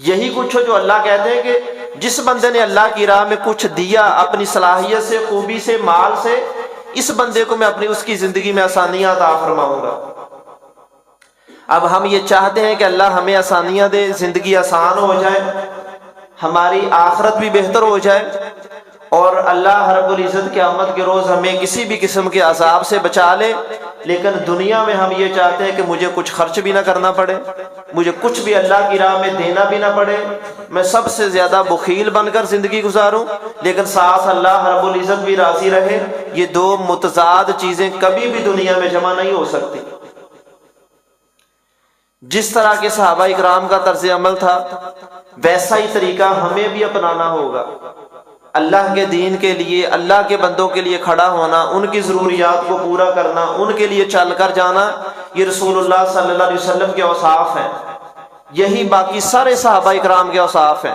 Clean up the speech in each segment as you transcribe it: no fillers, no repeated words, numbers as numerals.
یہی کچھ ہو جو اللہ کہتے ہیں کہ جس بندے نے اللہ کی راہ میں کچھ دیا اپنی صلاحیت سے، خوبی سے، مال سے، اس بندے کو میں اپنی اس کی زندگی میں آسانیاں عطا فرماؤں گا۔ اب ہم یہ چاہتے ہیں کہ اللہ ہمیں آسانیاں دے، زندگی آسان ہو جائے، ہماری آخرت بھی بہتر ہو جائے، اور اللہ رب العزت قیامت کے روز ہمیں کسی بھی قسم کے عذاب سے بچا لے۔ لیکن دنیا میں ہم یہ چاہتے ہیں کہ مجھے کچھ خرچ بھی نہ کرنا پڑے، مجھے کچھ بھی اللہ کی راہ میں دینا بھی نہ پڑے، میں سب سے زیادہ بخیل بن کر زندگی گزاروں، لیکن ساتھ اللہ رب العزت بھی راضی رہے۔ یہ دو متضاد چیزیں کبھی بھی دنیا میں جمع نہیں ہو سکتی۔ جس طرح کے صحابہ اکرام کا طرز عمل تھا، ویسا ہی طریقہ ہمیں بھی اپنانا ہوگا۔ اللہ کے دین کے لیے، اللہ کے بندوں کے لیے کھڑا ہونا، ان کی ضروریات کو پورا کرنا، ان کے لیے چل کر جانا، یہ رسول اللہ صلی اللہ علیہ وسلم کے اوصاف ہیں۔ یہی باقی سارے صحابہ اکرام کے اوصاف ہیں۔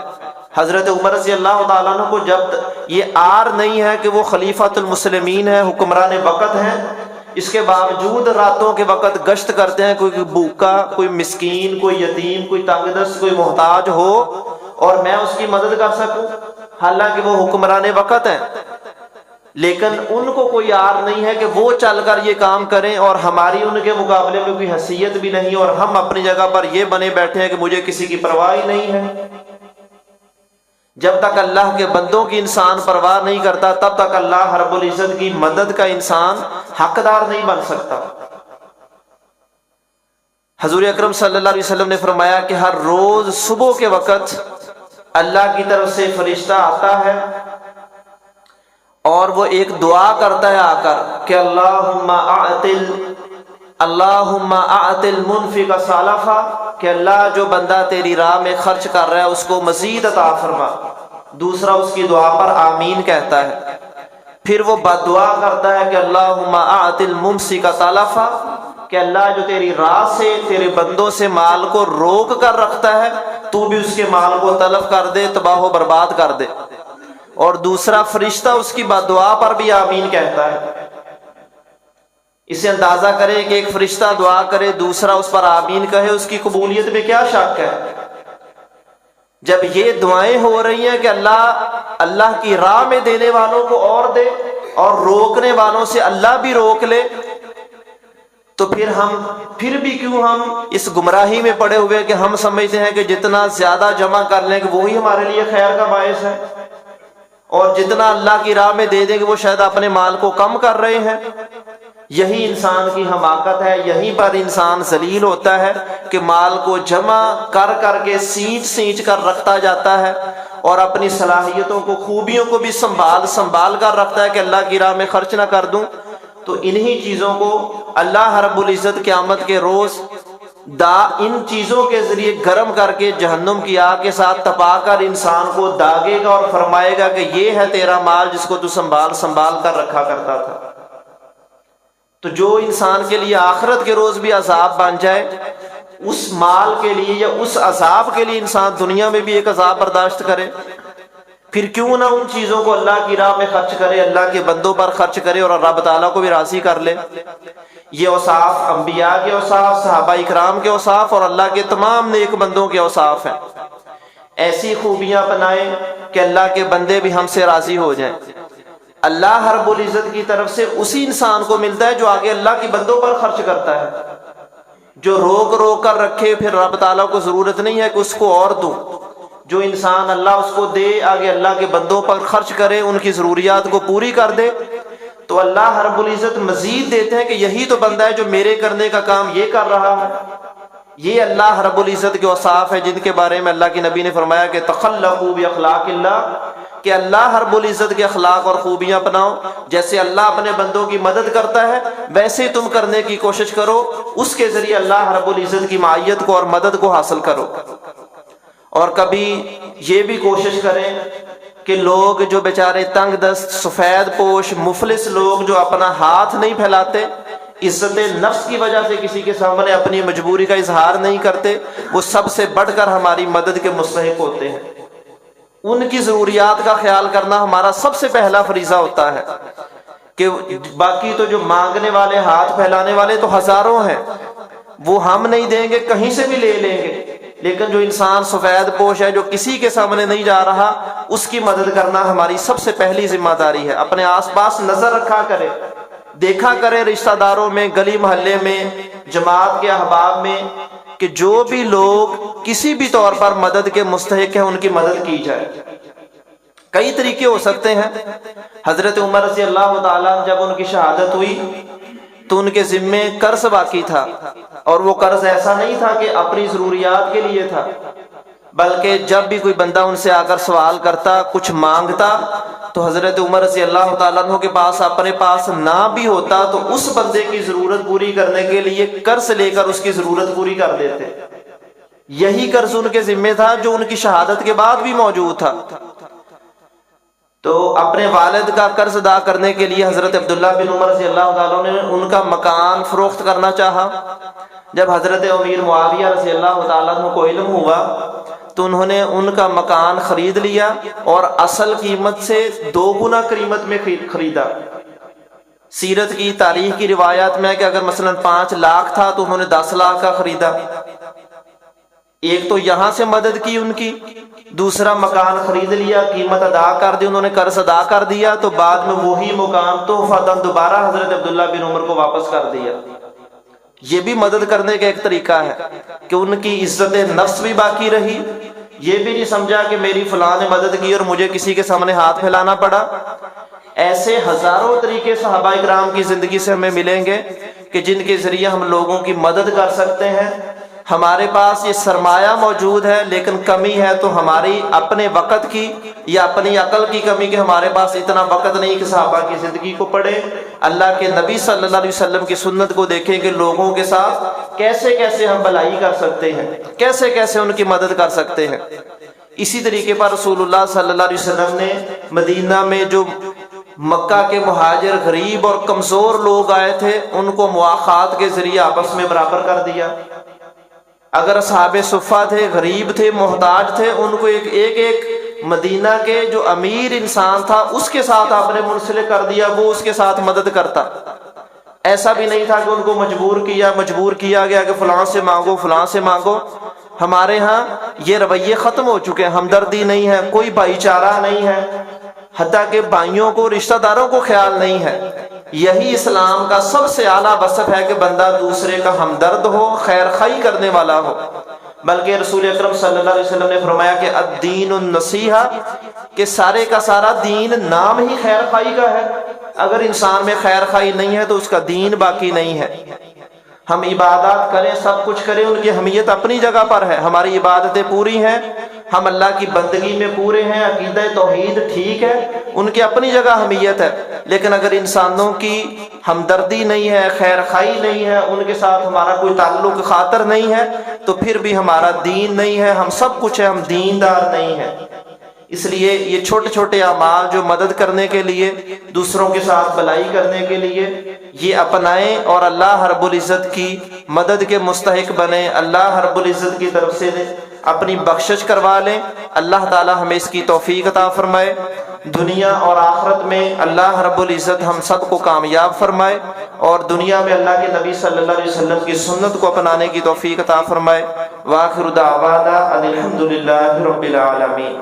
حضرت عمر رضی اللہ تعالیٰ عنہ کو جب یہ آر نہیں ہے کہ وہ خلیفۃ المسلمین ہیں، حکمران وقت ہیں، اس کے باوجود راتوں کے وقت گشت کرتے ہیں، کوئی بھوکا، کوئی مسکین، کوئی یتیم، کوئی تنگ دست، کوئی محتاج ہو اور میں اس کی مدد کر سکوں، حالانکہ وہ حکمران وقت ہیں، لیکن ان کو کوئی آر نہیں ہے کہ وہ چل کر یہ کام کریں، اور ہماری ان کے مقابلے میں کوئی حیثیت بھی نہیں، اور ہم اپنی جگہ پر یہ بنے بیٹھے ہیں کہ مجھے کسی کی پرواہ ہی نہیں ہے۔ جب تک اللہ کے بندوں کی انسان پرواہ نہیں کرتا، تب تک اللہ رب العزت کی مدد کا انسان حقدار نہیں بن سکتا۔ حضور اکرم صلی اللہ علیہ وسلم نے فرمایا کہ ہر روز صبح کے وقت اللہ کی طرف سے فرشتہ آتا ہے اور وہ ایک دعا کرتا ہے آ کر کہ اللہم اعطل منفق سلفا، کہ اللہ جو بندہ تیری راہ میں خرچ کر رہا ہے اس کو مزید عطا فرما۔ دوسرا اس کی دعا پر آمین کہتا ہے۔ پھر وہ بد دعا کرتا ہے کہ اللہم اعطل ممسک تلفا، کہ اللہ جو تیری راہ سے، تیرے بندوں سے مال کو روک کر رکھتا ہے، تو بھی اس کے مال کو تلف کر دے، تباہ و برباد کر دے۔ اور دوسرا فرشتہ اس کی بد دعا پر بھی آمین کہتا ہے۔ اسے اندازہ کرے کہ ایک فرشتہ دعا کرے، دوسرا اس پر آمین کہے، اس کی قبولیت میں کیا شک ہے؟ جب یہ دعائیں ہو رہی ہیں کہ اللہ کی راہ میں دینے والوں کو اور دے اور روکنے والوں سے اللہ بھی روک لے، تو پھر بھی کیوں ہم اس گمراہی میں پڑے ہوئے کہ ہم سمجھتے ہیں کہ جتنا زیادہ جمع کر لیں کہ وہی ہمارے لیے خیر کا باعث ہے، اور جتنا اللہ کی راہ میں دے دیں کہ وہ شاید اپنے مال کو کم کر رہے ہیں۔ یہی انسان کی حماقت ہے، یہیں پر انسان ذلیل ہوتا ہے کہ مال کو جمع کر کر کے سینچ کر رکھتا جاتا ہے، اور اپنی صلاحیتوں کو، خوبیوں کو بھی سنبھال کر رکھتا ہے کہ اللہ کی راہ میں خرچ نہ کر دوں۔ تو انہی چیزوں کو اللہ رب العزت قیامت کے روز ان چیزوں کے ذریعے گرم کر کے جہنم کی آگ کے ساتھ تپا کر انسان کو داغے گا اور فرمائے گا کہ یہ ہے تیرا مال جس کو تو سنبھال کر رکھا کرتا تھا۔ تو جو انسان کے لیے آخرت کے روز بھی عذاب بن جائے، اس مال کے لیے یا اس عذاب کے لیے انسان دنیا میں بھی ایک عذاب برداشت کرے، پھر کیوں نہ ان چیزوں کو اللہ کی راہ میں خرچ کرے، اللہ کے بندوں پر خرچ کرے اور رب تعالیٰ کو بھی راضی کر لے۔ یہ اوصاف انبیاء کے اوصاف، صحابہ اکرام کے اوصاف اور اللہ کے تمام نیک بندوں کے اوصاف ہیں۔ ایسی خوبیاں اپنائیں کہ اللہ کے بندے بھی ہم سے راضی ہو جائیں۔ اللہ رب العزت کی طرف سے اسی انسان کو ملتا ہے جو آگے اللہ کے بندوں پر خرچ کرتا ہے، جو روک کر رکھے، پھر رب تعالیٰ کو ضرورت نہیں ہے کہ اس کو اور دوں۔ جو انسان اللہ اس کو دے، آگے اللہ کے بندوں پر خرچ کرے، ان کی ضروریات کو پوری کر دے، تو اللہ رب العزت مزید دیتے ہیں کہ یہی تو بندہ ہے جو میرے کرنے کا کام یہ کر رہا ہے۔ یہ اللہ رب العزت کے اوصاف ہیں جن کے بارے میں اللہ کے نبی نے فرمایا کہ تخلقوا باخلاق اللہ، کہ اللہ رب العزت کے اخلاق اور خوبیاں اپناؤ۔ جیسے اللہ اپنے بندوں کی مدد کرتا ہے ویسے تم کرنے کی کوشش کرو، اس کے ذریعے اللہ رب العزت کی معیت کو اور مدد کو حاصل کرو۔ اور کبھی یہ بھی کوشش کریں کہ لوگ جو بیچارے تنگ دست، سفید پوش، مفلس لوگ جو اپنا ہاتھ نہیں پھیلاتے، عزت نفس کی وجہ سے کسی کے سامنے اپنی مجبوری کا اظہار نہیں کرتے، وہ سب سے بڑھ کر ہماری مدد کے مستحق ہوتے ہیں۔ ان کی ضروریات کا خیال کرنا ہمارا سب سے پہلا فریضہ ہوتا ہے، کہ باقی تو جو مانگنے والے، ہاتھ پھیلانے والے تو ہزاروں ہیں، وہ ہم نہیں دیں گے، کہیں سے بھی لے لیں گے، لیکن جو انسان سفید پوش ہے، جو کسی کے سامنے نہیں جا رہا، اس کی مدد کرنا ہماری سب سے پہلی ذمہ داری ہے۔ اپنے آس پاس نظر رکھا کرے، دیکھا کرے رشتہ داروں میں، گلی محلے میں، جماعت کے احباب میں، کہ جو بھی لوگ کسی بھی طور پر مدد کے مستحق ہیں ان کی مدد کی جائے۔ کئی طریقے ہو سکتے ہیں۔ حضرت عمر رضی اللہ تعالیٰ جب ان کی شہادت ہوئی تو ان کے ذمے قرض باقی تھا، اور وہ قرض ایسا نہیں تھا کہ اپنی ضروریات کے لیے تھا، بلکہ جب بھی کوئی بندہ ان سے آ کر سوال کرتا، کچھ مانگتا، تو حضرت عمر رضی اللہ تعالیٰ عنہ کے پاس اپنے پاس نہ بھی ہوتا تو اس بندے کی ضرورت پوری کرنے کے لیے قرض لے کر اس کی ضرورت پوری کر دیتے۔ یہی قرض ان کے ذمے تھا جو ان کی شہادت کے بعد بھی موجود تھا۔ تو اپنے والد کا قرض ادا کرنے کے لیے حضرت عبداللہ بن عمر رضی اللہ تعالیٰ نے ان کا مکان فروخت کرنا چاہا۔ جب حضرت امیر معاویہ رضی اللہ تعالیٰ عنہ کو علم ہوا تو انہوں نے ان کا مکان خرید لیا اور اصل قیمت سے 2 گنا قیمت میں خریدا۔ سیرت کی تاریخ کی روایات میں ہے کہ اگر مثلا 5 لاکھ تھا تو انہوں نے 10 لاکھ کا خریدا۔ ایک تو یہاں سے مدد کی ان کی، دوسرا مکان خرید لیا، قیمت ادا کر دی، انہوں نے قرض ادا کر دیا، تو بعد میں وہی مکان تحفۃً دوبارہ حضرت عبداللہ بن عمر کو واپس کر دیا۔ یہ بھی مدد کرنے کا ایک طریقہ ہے کہ ان کی عزت نفس بھی باقی رہی، یہ بھی نہیں سمجھا کہ میری فلاں نے مدد کی اور مجھے کسی کے سامنے ہاتھ پھیلانا پڑا۔ ایسے ہزاروں طریقے صحابہ کرام کی زندگی سے ہمیں ملیں گے کہ جن کے ذریعے ہم لوگوں کی مدد کر سکتے ہیں۔ ہمارے پاس یہ سرمایہ موجود ہے لیکن کمی ہے تو ہماری اپنے وقت کی یا اپنی عقل کی کمی، کہ ہمارے پاس اتنا وقت نہیں کہ صحابہ کی زندگی کو پڑھیں، اللہ کے نبی صلی اللہ علیہ وسلم کی سنت کو دیکھیں کہ لوگوں کے ساتھ کیسے کیسے ہم بھلائی کر سکتے ہیں، کیسے کیسے ان کی مدد کر سکتے ہیں۔ اسی طریقے پر رسول اللہ صلی اللہ علیہ وسلم نے مدینہ میں جو مکہ کے مہاجر غریب اور کمزور لوگ آئے تھے ان کو مواخات کے ذریعے آپس میں برابر کر دیا۔ اگر اصحاب صفہ تھے، غریب تھے، محتاج تھے، ان کو ایک مدینہ کے جو امیر انسان تھا اس کے ساتھ آپ نے منسلک کر دیا، وہ اس کے ساتھ مدد کرتا۔ ایسا بھی نہیں تھا کہ ان کو مجبور کیا گیا کہ فلاں سے مانگو، فلاں سے مانگو۔ ہمارے ہاں یہ رویے ختم ہو چکے ہیں، ہمدردی نہیں ہے، کوئی بھائی چارہ نہیں ہے، حتیٰ کہ بھائیوں کو، رشتہ داروں کو خیال نہیں ہے۔ یہی اسلام کا سب سے اعلیٰ وصف ہے کہ بندہ دوسرے کا ہمدرد ہو، خیر خواہی کرنے والا ہو۔ بلکہ رسول اکرم صلی اللہ علیہ وسلم نے فرمایا کہ الدین النصیحہ، کہ سارے کا سارا دین نام ہی خیر خواہی کا ہے۔ اگر انسان میں خیر خواہی نہیں ہے تو اس کا دین باقی نہیں ہے۔ ہم عبادات کریں، سب کچھ کریں، ان کی اہمیت اپنی جگہ پر ہے، ہماری عبادتیں پوری ہیں، ہم اللہ کی بندگی میں پورے ہیں، عقیدہ توحید ٹھیک ہے، ان کی اپنی جگہ اہمیت ہے۔ لیکن اگر انسانوں کی ہمدردی نہیں ہے، خیر خواہی نہیں ہے، ان کے ساتھ ہمارا کوئی تعلق خاطر نہیں ہے، تو پھر بھی ہمارا دین نہیں ہے، ہم سب کچھ ہے، ہم دیندار نہیں ہیں۔ اس لیے یہ چھوٹے چھوٹے اعمال جو مدد کرنے کے لیے، دوسروں کے ساتھ بھلائی کرنے کے لیے، یہ اپنائیں اور اللہ رب العزت کی مدد کے مستحق بنیں، اللہ رب العزت کی طرف سے اپنی بخشش کروا لیں۔ اللہ تعالی ہمیں اس کی توفیق عطا فرمائے، دنیا اور آخرت میں اللہ رب العزت ہم سب کو کامیاب فرمائے، اور دنیا میں اللہ کے نبی صلی اللہ علیہ وسلم کی سنت کو اپنانے کی توفیق عطا فرمائے۔ وآخر دعوانا ان الحمد للہ رب العالمین۔